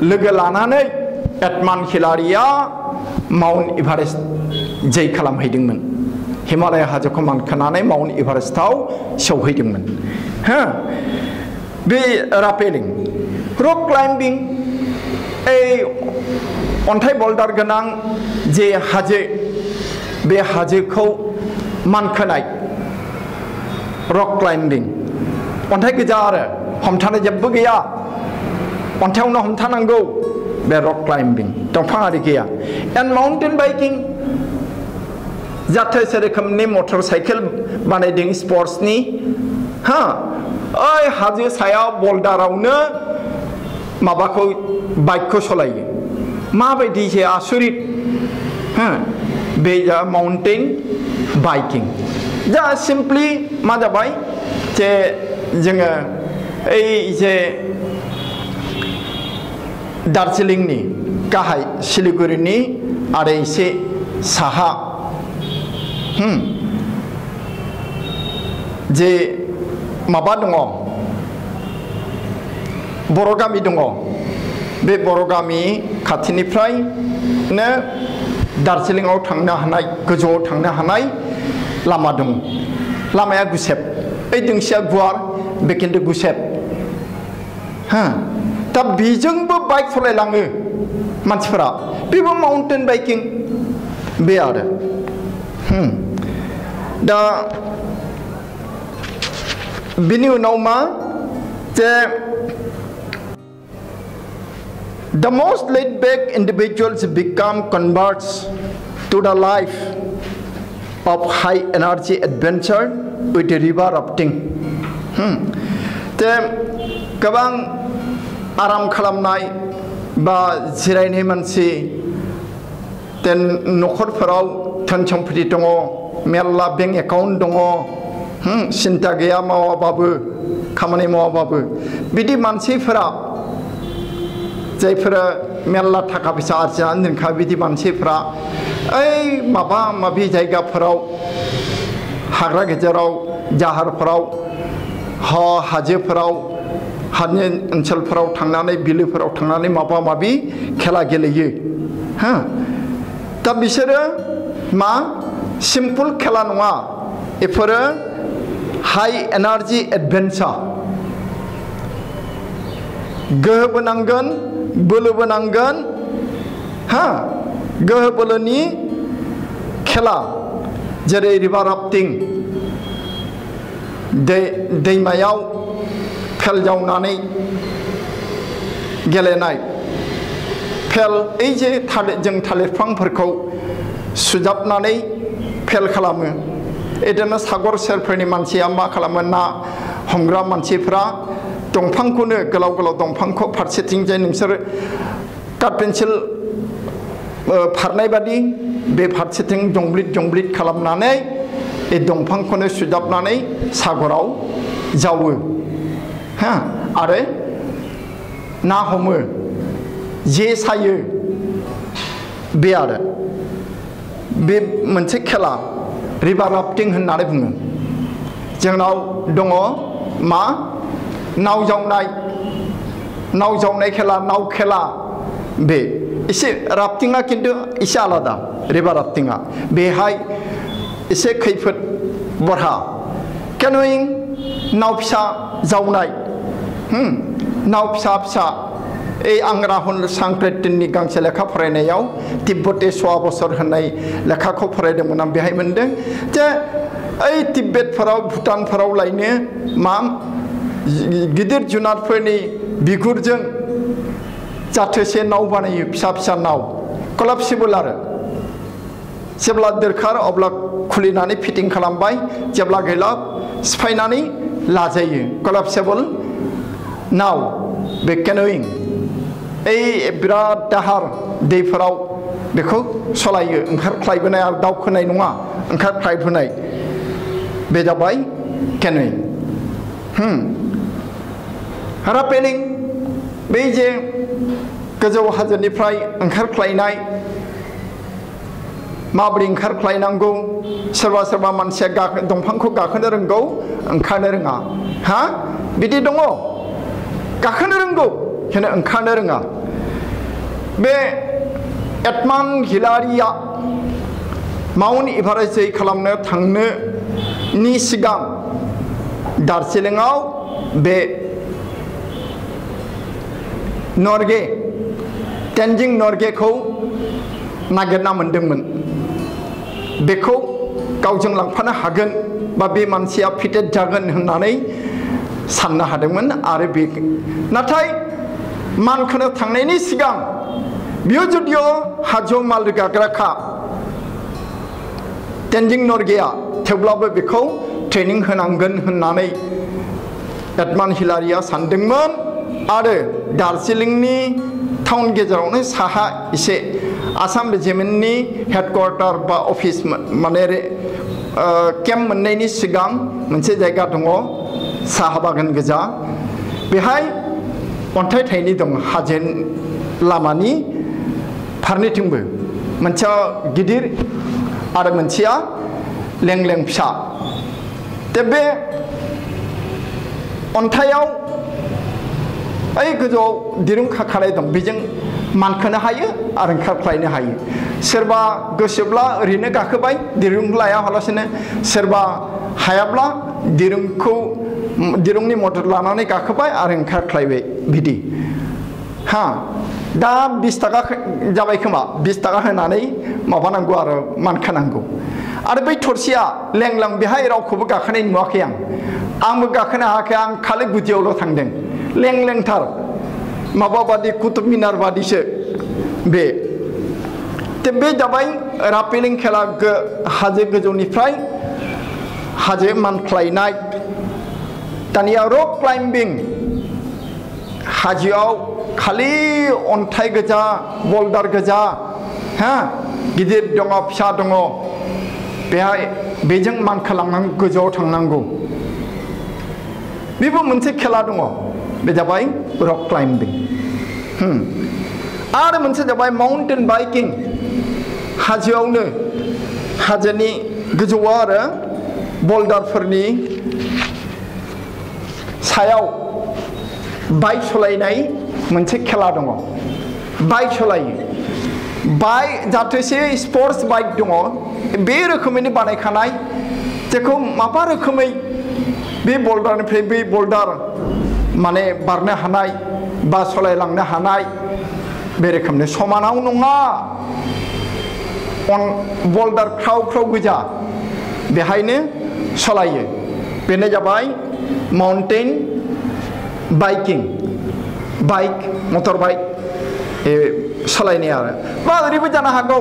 लोगो लानानै एडमन्ड हिलारिया माउन्ट एभारेस्ट जै खालामहैदोंमोन हिमालय हाजोखौ मानखोनानै माउन्ट एभारेस्टआव सौहैदोंमोन हा बे रापेलिं रक क्लाइम्बिं ओइ अन्थाइ बल्डार गोनां जे हाजो बे हाजोखौ मानखोनाय रक क्लाइम्बिं अन्थाइ गोजा आरो हमथानाय जेबो गैया अन्थाइयावनो हमथानांगौ बे रक क्लाइम्बिं दंफां आरि गैया एन्ड माउन्टेन बाइकिं जाथोसे रोखोमनि मटर साइकेल बानायदों स्पर्ट्सनि हा ओइ हाजो सायाव बल्डारावनो माबाखौ बाइकखौ सालायो माबायदि जे आसुरित हा बे जा माउन्टेन बाइकिं जा सिम्पलि मा जाबाय जे जोङो ओइ जे दार्जिलिंनि गाहाय सिलिगुरिनि आरो एसे साहा जे माबा दङ बर' गामि दङ बे बर' गामि खाथिनिफ्रायनो दार्जिलिंआव थांनो हानाय गोजौआव थांनो हानाय लामा दं लामाया गुसेब ओइ दोंसेया गुवार बे खिन्थु गुसेब हा दा बेजोंबो बाइक सालायलाङो मानसिफोरा बेबो माउन्टेन बाइकिं बे आरो दा बिनि उनाव मा जे the most laid back individuals become converts to the life of high energy adventure with the river rafting ते गोबां आराम खालामनाय बा जिरायनाय मानसि ते न'खरफोराव धोन सम्पति दङ मेरला बेंक एकाउन्ट दङ सिन्ता गैया मावाबाबो खामानि मावाबाबो बिदि मानसिफोरा जायफोरा मेरला थाखा फैसा आरजिनानै दोनखा बिदि मानसिफ्रा ओइ माबा माबि जायगाफोराव हाग्रा गेजेराव जाहारफोराव हाजोफोराव हाजो ओनसोलफोराव थांनानै बिलोफोराव थांनानै माबा माबि खेला गेलेयो हा दा बिसोरो मा सिम्पोल खेला नङा बेफोरो हाई एनार्जी एडवेंचर गोहोबो नांगोन बोलोबो नांगोन हा गोहो बोलोनि खेला जेरै रिभार राफ्टिं दैमायाव फेल जावनानै गेलेनाय फेल ओइ जे जों थालिर बिफांफोरखौ सुजाबनानै फेल खालामो इदिनो सागर सेरफोरनि मानसिया मा खालामो ना हमग्रा मानसिफ्रा दंफांखौनो गोलाव गोलाव दंफांखौ फारसेथिंजाय नोंसोर काट पेन्सिल फारनाय बादि बे फारसेथिं जंब्लिद खालामनानै ए दंफांखौनो सुजाबनानै सागराव जावो हा आरो ना हमो जे सायो बे आरो बे मोनसे खेला रिभार राफ्टिं होननानै बुङो जोंनाव दङ मा नाव जावनाय खेला नाव खेला बे एसे राफ्टिंआ किन्तु एसे आलादा रिभार राफ्टिंआ बेहाय एसे खैफोद बरहा केन'इं नाव फिसा जावनाय नाव फिसा आं राहुल सांक्रेतिननि गांसे लेखा फरायनायाव तिब्बते सवा बोसोर होननाय लेखाखौ फरायदोंमोन आं बेहाय मोनदों जे ओइ तिब्बेतफोराव भुटानफोराव लायनो मा गिदिर जुनारफोरनि बिगुरजों जाथोसे नाव बानायो फिसा नाव कलाप्सिबल आरो जेब्ला दरखार अब्ला खुलिनानै फिटिं खालामबाय जेब्ला गैला सिफायनानै लाजायो कलाप्सिबल नाव बे केन'इं ओइ बिराद दाहार दैफोराव बेखौ सलायो ओंखारख्लायबोनाय आरो दावखोनाय नङा ओंखारख्लायबोनाय बे जाबाय केन'इं रापेलिं बै जे गोजौ हाजोनिफ्राय ओंखारख्लायनाय माबोरै ओंखारख्लायनांगौ सोरबा मानसिया दंफांखौ गाखोनो रोंगौ ओंखारनो रोङा हा बिदि दङ गाखोनो रोंगौ खिन्थु ओंखारनो रोङा बे एडमान्ड हिलारिया माउन्ट एभारेस्ट जै खालामनो थांनोनि सिगां दार्जिलिंआव बे नर्गे तेनजिं नर्गेखौ नागिरना मोनदोंमोन बेखौ गावजों लांफानो हागोन बा बे मानसिया फिटेड जागोन होननानै साननो हादोंमोन आरो बे नाथाय मानखोनो थांनायनि सिगां बियो जुदिअ हाजोआव माल रोगाग्राखा तेनजिं नर्गेया थेवब्लाबो बेखौ ट्रेनिं होनांगोन होननानै एडमान्ड हिलारिया सानदोंमोन आरो दार्जिलिंनि टाउन गेजेरावनो साहा एसे आसाम रेजिमेन्टनि हेडक्वार्टार बा अफिस माने केम्प मोननायनि सिगां मोनसे जायगा दङ साहा बागान गोजा बेहाय अन्थाइ थाइनै दं हाजो लामानि फारनैथिंबो मोनसेया गिदिर आरो मोनसेया लें फिसा दा बे अन्थाइयाव ओइ गोजौआव दिरुं खाखानाय दं बेजों मानखोनो हायो आरो ओंखारख्लायनो हायो सोरबा गोसोब्ला ओरैनो गाखोबाय दिरुं लायालासेनो सोरबा हायाब्ला दिरुंनि मदद लानानै गाखोबाय आरो ओंखारख्लायबाय बिदि हा दा 20 थाखा जाबाय खोमा 20 थाखा होनानै माबानांगौ आरो मानखोनांगौ आरो बै थरसेया लेंलां बेहाय रावखौबो गाखोनाय नुवाखै आंबो गाखोनो हायाखै आं खालि गुदियावल' थांदों लेंथार माबा बादि कुतुब मिनार बादिसो बे जाबाय रापेलिं खेला हाजो गोजौनिफ्राय हाजो मानख्लायनाय दानिया रक क्लाइम्बिं हाजोआव खालि अन्थाइ गोजा बल्डार गोजा हा गिदिर दङ फिसा दङ बेहाय बेजों मानखोलांनांगौ गोजौआव थांनांगौ बेबो मोनसे खेला दङ बे जाबाय रक क्लाइम्बिं आरो मोनसे जाबाय माउन्टेन बाइकिं हाजोआवनो हाजोनि गोजौआव आरो बल्डारफोरनि सायाव बाइक सलायनाय मोनसे खेला दङ बाइक सलायो बाइक जाथोसे स्पर्ट्स बाइक दङ बे रोखोमैनो बानायखानाय जेखौ माबा रोखोमै बे बल्डारनिफ्राय बे बल्डार माने बारनो हानाय बा सलायलांनो हानाय बे रोखोमनि समानाव नङा बल्डार ख्राव ख्राव गोजा बेहायनो सलायो बेनो जाबाय माउन्टेन बाइकिं बाइक मटर बाइक सलायनाय आरो बा ओरैबो जानो हागौ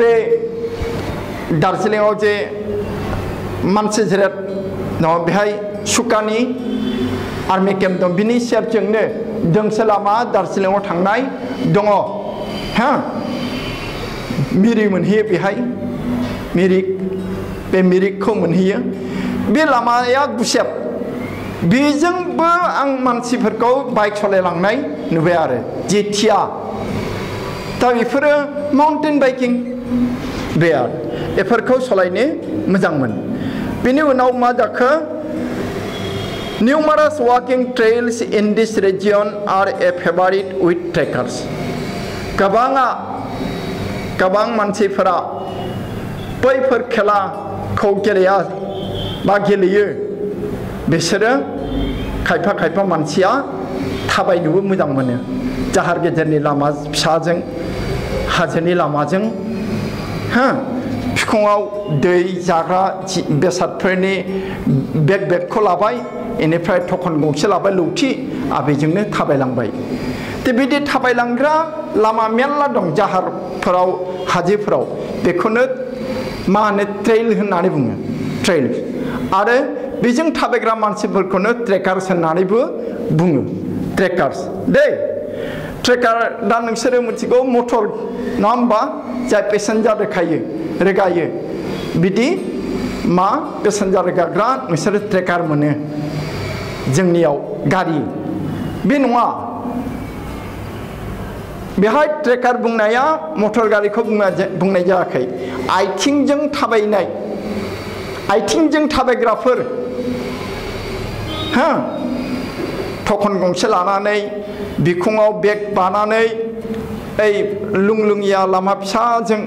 बे दार्जिलिंआव जे मानसि जिराद दङ बेहाय सुकानि आर्मि केम्प दं बिनि सेरजोंनो दोंसे लामा दार्जिलिंआव थांनाय दङ हा मिरि मोनहैयो बेहाय मिरिक बे मिरिकखौ मोनहैयो बे लामाया गुसेब बेजोंबो आं मानसिफोरखौ बाइक सलायलांनाय नुबाय आरो जेथिया दा बेफोरो माउन्टेन बाइकिं बे आरो बेफोरखौ सलायनो मोजांमोन बेनि उनाव मा जाखो numerous walking trails in this region are a favorite with trekkers गोबां मानसिफोरा बैफोर खेलाखौ गेलेया बा गेलेयो बिसोरो खायफा मानसिया थाबायनोबो मोजां मोनो जाहार गेजेरनि लामा फिसाजों हाजोनि लामाजों हा बिखुङाव दै जाग्रा बेसादफोरनि बेगखौ लाबाय बेनिफ्राय थखन गंसे लाबाय लौथि आरो बेजोंनो थाबायलांबाय बिदि थाबायलांग्रा लामा मेरला दं जाहारफोराव हाजोफोराव बेखौनो मा होनो ट्रेल होननानै बुङो ट्रेल आरो बेजों थाबायग्रा मानसिफोरखौनो ट्रेकार्स होननानैबो बुङो ट्रेकार्स दे ट्रेकार दा नोंसोरो मिथिगौ मटर नङा होमबा जाय पेसेन्जार रोगायो बिदि मा पेसेन्जार रोगाग्रा नोंसोरो ट्रेकार मोनो जोंनियाव गारि बे नङा बेहाय ट्रेकार बुंनाया मटर गारिखौ बुंनाय जायाखै आथिंजों थाबायग्राफोर हा थखन गंसे लानानै बिखुङाव बेग बानानै ओइ लुंलुंगिया लामा फिसाजों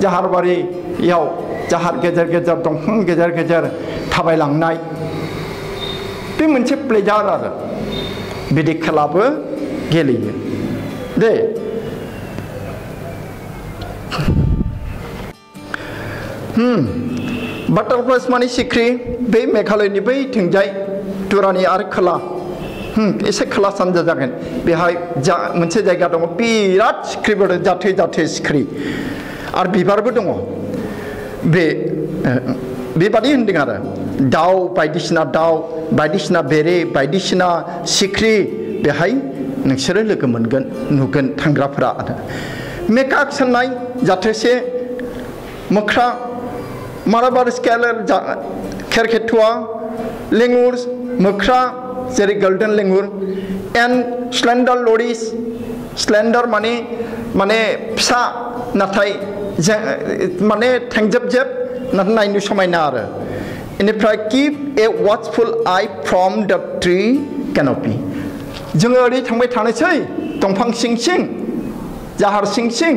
जाहारबारियाव जाहार गेजेर गेजेर दंफां गेजेर गेजेर थाबायलांनाय बे मोनसे प्लेजार आरो बिदि खेलाबो गेलेयो दे बाटारफ्लाइस माने सिख्रि बे मेघालयनि बै थिंजाय तुरानि आरो खोला एसे खोला सानजा जागोन बेहाय मोनसे जायगा दङ बिराद सिख्रिबो दं जाथो सिख्रि आरो बिबारबो दङ बेबादि होनदों आरो दाउ बायदिसिना बेरे बायदिसिना सिख्रि बेहाय नोंसोरो लोगो मोनगोन नुगोन थांग्राफोरा आरो मेकाक होननाय जाथोसे मोख्रा मालाबार स्केलर खेरखेथुआ लेंगुर मोख्रा जेरै गोल्डेन लेंगुर एन्ड स्लेन्डार लरिस स्लेन्डार माने फिसा नाथाय माने थेंजेबजेब नाथाय नायनो समायना आरो बेनिफ्राय keep a watchful I from द ट्री कैनोपी जोङो ओरै थांबाय थानोसै दंफां सिं जाहार सिं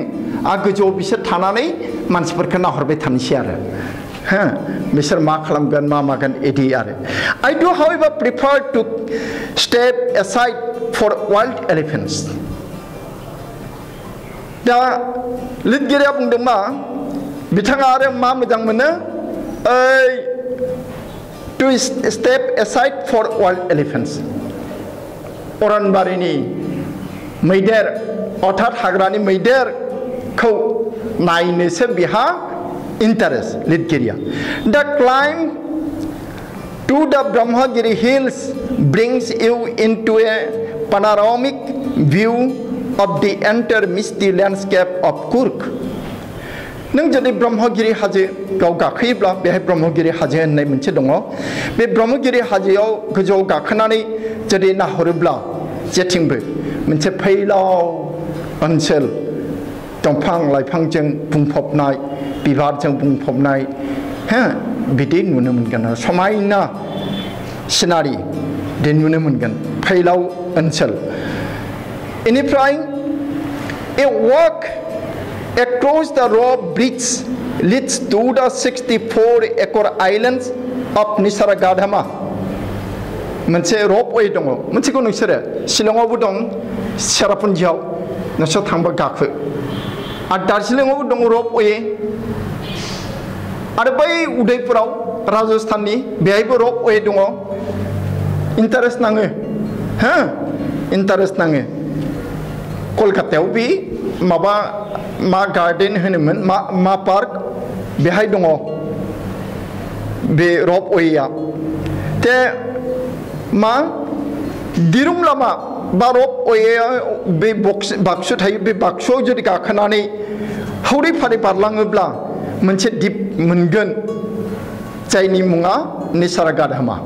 आरो गोजौआव बिसोर थानानै मानसिफोरखौ नाहरबाय थानोसै आरो हा बिसोर मा खालामगोन मा मागोन इदि आरो I do however prefer to step aside for wild elephants दा लिरगिरिया बुंदों मा बिथाङा आरो मा मोजां मोनो to step aside for wild elephants अरनबारिनि मैदेर अर्थात हाग्रानि मैदेरखौ नायनोसो बिहा interest लिरगिरिया the climb to the Brahmagiri hills brings you into a panoramic view of the entire misty landscape of Kurk नों जुदि ब्रह्मगिरि हाजोआव गाखोयोब्ला बेहाय ब्रह्मगिरि हाजो होननाय मोनसे दङ बे ब्रह्मगिरि हाजोआव गोजौआव गाखोनानै जुदि नाहरोब्ला जेथिंबो मोनसे फैलाव ओनसोल दंफां लाइफांजों बुंफबनाय बिबारजों बुंफबनाय हा बिदि नुनो मोनगोन समायना सिनारि दि नुनो मोनगोन फैलाव ओनसोल बेनिफ्राय ए walk across the raw bricks leads to the 64-acre islands of Nisaragama. मोनसे रपवे दङ मोनसेखौ नोंसोरो शिलंआवबो दं सेरापुन्जियाव नोंसोर थांबा गाखो आरो दार्जिलिंआवबो दङ रपवे आरो बै उदयपुराव राजस्थाननि बेहायबो रपवे दङ इन्टारेस्ट नाङो हो इन्टारेस्ट नाङो कलकातायाव बे माबा मा गार्डेन होनोमोन मा पार्क बेहाय दङ बे रपवेया ते मा दिरुं लामा बा रपवेया बे बाक्सु थायो बे बाक्सुआव जुदि गाखोनानै हौरै फारि बारलाङोब्ला मोनसे दिप मोनगोन जायनि मुङा निसारागाधामा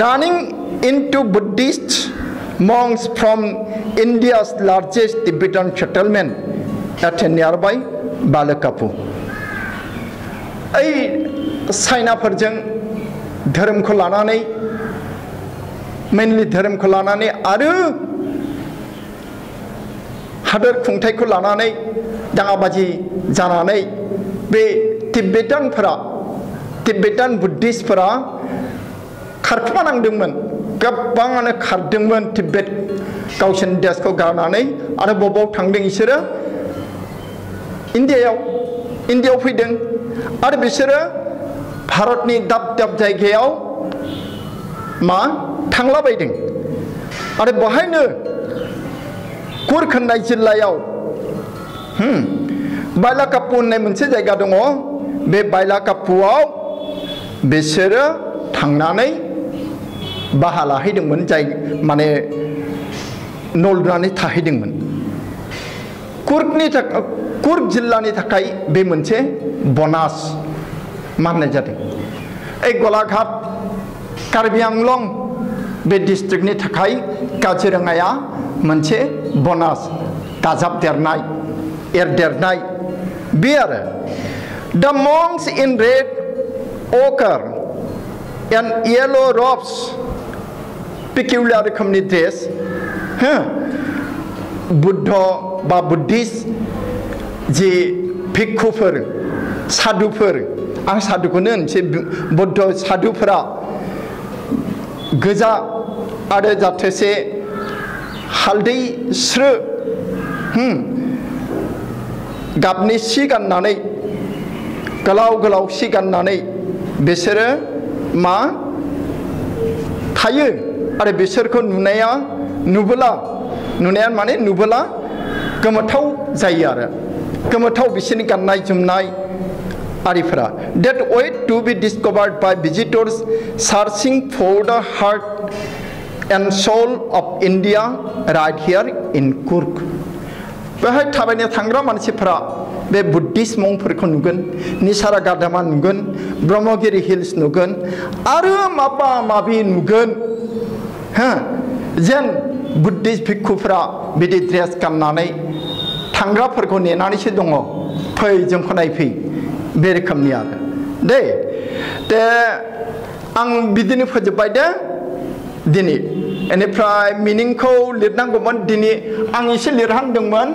running into Buddhist monks from India's largest Tibetan settlement at a nearby Balakapu. ओइ चाइनाफोरजों धोरोमखौ लानानै मेनलि धोरोमखौ लानानै आरो हादोर खुंथायखौ लानानै दाङाबाजि जानानै बे तिब्बेटान बुद्धिस्टफोरा खारखोमानांदोंमोन गोबाङानो खारदोंमोन तिब्बेट गावसोरनि देशखौ गारनानै आरो बबाव थांदों बिसोरो इन्डियायाव फैदों आरो बिसोरो भारतनि दाब दाब जायगायाव मा थांलाबायदों आरो बेहायनो कुर्ग होननाय जिल्लायाव बाइलाकापु होननाय मोनसे जायगा दङ बे बाइलाकापुआव बिसोरो थांनानै बाहा लाहैदोंमोन जाय माने नलनानै थाहैदोंमोन कुर्ग जिल्लानि थाखाय बे मोनसे बनास माननाय जादों ओइ गलाघाट कार्बि आंलं बे डिस्ट्रिक्टनि थाखाय काजिरङाया मोनसे बनास दाजाबदेरनाय एरदेरनाय बे आरो द monks in red ochre and yellow robes peculiar रोखोमनि ड्रेस बुद्ध बा बुद्धिस्ट जे भिक्षुफोर साधुफोर आं साधुखौनो होनसै बुद्ध साधुफोरा गोजा आरो जाथोसे हालदै स्रो गाबनि सि गाननानै गोलाव गोलाव सि गाननानै बिसोरो मा थायो आरो बिसोरखौ नुबोला गोमोथाव जायो आरो गोमोथाव बिसोरनि गाननाय जोमनाय आरिफोरा that wait to be discovered by visitors searching for the heart and soul of India right here in Kurg. बेहाय थाबायनो थांग्रा मानसिफोरा बे बुद्धिस्ट मंकफोरखौ नुगोन निसारागाधामा नुगोन ब्रह्मगिरि हिल्स नुगोन आरो माबा माबि नुगोन जेन बुद्धिस्ट भिक्षुफोरा बिदि ड्रेस गाननानै थांग्राफोरखौ नेनानैसो दङ फै जोंखौ नायफै बे रोखोमनि आरो दे आं बिदिनो फोजोबबाय दे दिनै बेनिफ्राय मिनिंखौ लिरनांगौमोन दिनै आं एसे लिरहांदोंमोन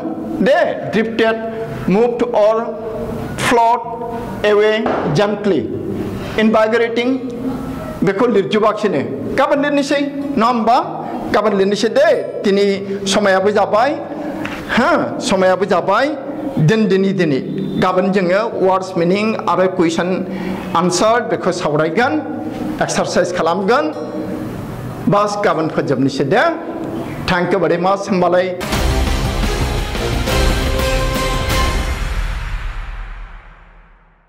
दे drifted moved or float away gently invigorating बेखौ लिरजोबाखिसैनो गाबोन लिरनोसै नङा होमबा गाबोन लिरनोसै दे दिनै समायाबो जाबाय दिनै गाबोन जोङो वार्ड्स मिनिं आरो कुइसन आनसार बेखौ सावरायगोन एक्सारसाइज खालामगोन बास गाबोन फोजोबनोसै दे थैंक यू वेरी माच होमबालाय